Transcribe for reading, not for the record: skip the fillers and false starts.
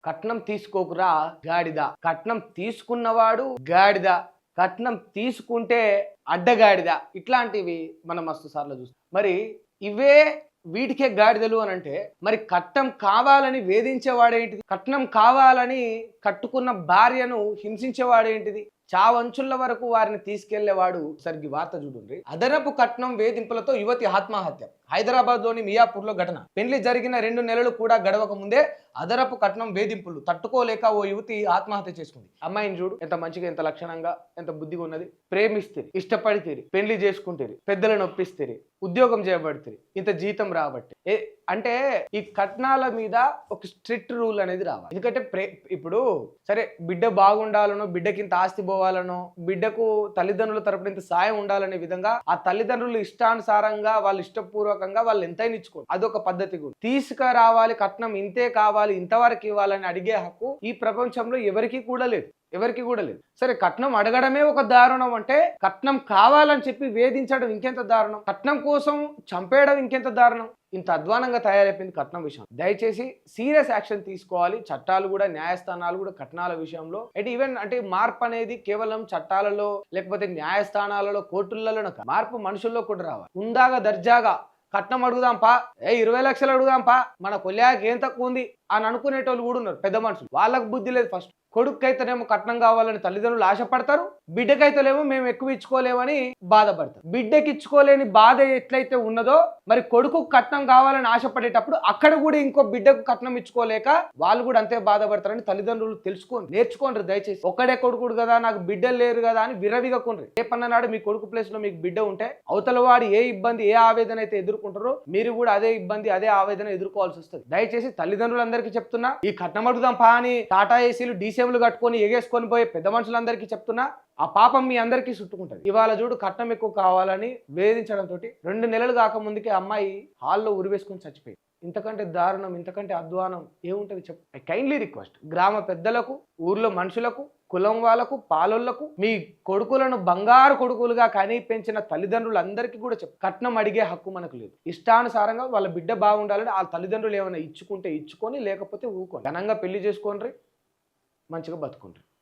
కట్నం తీసుకోకురా గాడిద, కట్నం తీసుకున్నవాడు గాడిద, కట్నం తీసుకుంటే అడ్డగాడిద. ఇట్లాంటివి మనం మస్తు సార్లు చూస్తాం. మరి ఇవే వీటికే గాడిదలు అని అంటే మరి కట్నం కావాలని వేధించేవాడేంటిది? కట్నం కావాలని కట్టుకున్న భార్యను హింసించేవాడేంటిది? చావంచుల వరకు వారిని తీసుకెళ్లేవాడు. సరిగ్గా వార్త చూడండి. అదనపు కట్నం వేధింపులతో యువతి ఆత్మహత్య. హైదరాబాద్ లోని మియాపూర్లో ఘటన. పెళ్లి జరిగిన 2 నెలలు కూడా గడవక ముందే అదనపు కట్నం వేధింపులు తట్టుకోలేక ఓ యువతి ఆత్మహత్య చేసుకుంది. అమ్మాయిని చూడు, ఎంత మంచిగా, ఎంత లక్షణంగా, ఎంత బుద్ధిగా ఉన్నది. ప్రేమిస్తే, ఇష్టపడితేరి, పెళ్లి చేసుకుంటేరి, పెద్దలను ఒప్పిస్తేరి, ఉద్యోగం చేయబడితే, ఇంత జీతం రాబట్టి అంటే ఈ కట్నాల మీద ఒక స్ట్రిక్ట్ రూల్ అనేది రావాలి. ఎందుకంటే ఇప్పుడు సరే బిడ్డ బాగుండాలనో, బిడ్డకి ఇంత ఆస్తి పోవాలనో, బిడ్డకు తల్లిదండ్రుల తరపున ఇంత సాయం ఉండాలనే విధంగా ఆ తల్లిదండ్రులు ఇష్టానుసారంగా వాళ్ళు ఇష్టపూర్వకంగా వాళ్ళు ఎంతైనా ఇచ్చుకోరు. అదొక పద్ధతి కూడా. తీసుకురావాలి, కట్నం ఇంతే కావాలి, ఇంతవరకు ఇవ్వాలని అడిగే హక్కు ఈ ప్రపంచంలో ఎవరికి కూడా లేదు. సరే కట్నం అడగడమే ఒక దారుణం అంటే కట్నం కావాలని చెప్పి వేధించడం ఇంకెంత దారుణం? కట్నం కోసం చంపేయడం ఇంకెంత దారుణం? ఇంత అధ్వానంగా తయారైపోయింది కట్నం విషయం. దయచేసి సీరియస్ యాక్షన్ తీసుకోవాలి. చట్టాలు కూడా, న్యాయస్థానాలు కూడా కట్నాల విషయంలో ఈవెన్ అంటే మార్పు అనేది కేవలం చట్టాలలో లేకపోతే న్యాయస్థానాలలో, కోర్టులలో మార్పు మనుషుల్లో కూడా రావాలి. ఉందాగా దర్జాగా కట్నం అడుగుదాం పా, 20 లక్షలు అడుగుదాం పా, మన కొల్యాకి ఏం తక్కువ ఉంది అని అనుకునేటోళ్ళు కూడా ఉన్నారు పెద్ద మనుషులు. వాళ్ళకు బుద్ధి లేదు. ఫస్ట్ కొడుకైతేనేమో కట్నం కావాలని తల్లిదండ్రులు ఆశపడతారు, బిడ్డకైతేనేమో మేము ఎక్కువ ఇచ్చుకోలేమని బాధపడతారు. బిడ్డకి ఇచ్చుకోలేని బాధ ఎట్లయితే ఉన్నదో మరి కొడుకు కట్నం కావాలని ఆశపడేటప్పుడు అక్కడ కూడా ఇంకో బిడ్డకు కట్నం ఇచ్చుకోలేక వాళ్ళు కూడా అంతే బాధపడతారని తల్లిదండ్రులు నేర్చుకోండి దయచేసి. ఒక్కడే కొడుకుడు కదా, నాకు బిడ్డలు లేరు కదా అని విరవిగకుండ్రి. ఏ పన్ననాడు మీ కొడుకు ప్లేస్ లో మీకు బిడ్డ ఉంటే అవతల వాడు ఏ ఇబ్బంది, ఏ ఆవేదన అయితే ఎదుర్కొంటారో మీరు కూడా అదే ఇబ్బంది, అదే ఆవేదన ఎదుర్కోవాల్సి వస్తుంది. దయచేసి తల్లిదండ్రులందరికీ చెప్తున్నా, ఈ కట్నం అడుగుదాం పా అని టాటా ఏసీలు డీసీఎంలు కట్టుకొని ఎగేసుకొని పోయే పెద్ద మనుషులందరికీ చెప్తున్నా, ఆ పాపం మీ అందరికీ చుట్టుకుంటుంది. ఇవాళ చూడు, కట్నం ఎక్కువ కావాలని వేధించడంతో 2 నెలలు కాకముందుకే అమ్మాయి హాల్లో ఉరివేసుకొని చచ్చిపోయింది. ఇంతకంటే దారుణం, ఇంతకంటే అధ్వానం ఏముంటది చెప్పు? ఐ కైండ్లీ రిక్వెస్ట్ గ్రామ పెద్దలకు, ఊర్లో మనుషులకు, కులం వాళ్ళకు, పాలోళ్లకు, మీ కొడుకులను బంగారు కొడుకులుగా కని పెంచిన తల్లిదండ్రులందరికీ కూడా చెప్పు, కట్నం అడిగే హక్కు మనకు లేదు. ఇష్టానుసారంగా వాళ్ళ బిడ్డ బాగుండాలని ఆ తల్లిదండ్రులు ఏమైనా ఇచ్చుకుంటే ఇచ్చుకొని, లేకపోతే ఊరుకోండి. ఘనంగా పెళ్లి చేసుకోండి, మంచిగా బతుకుండ్రి.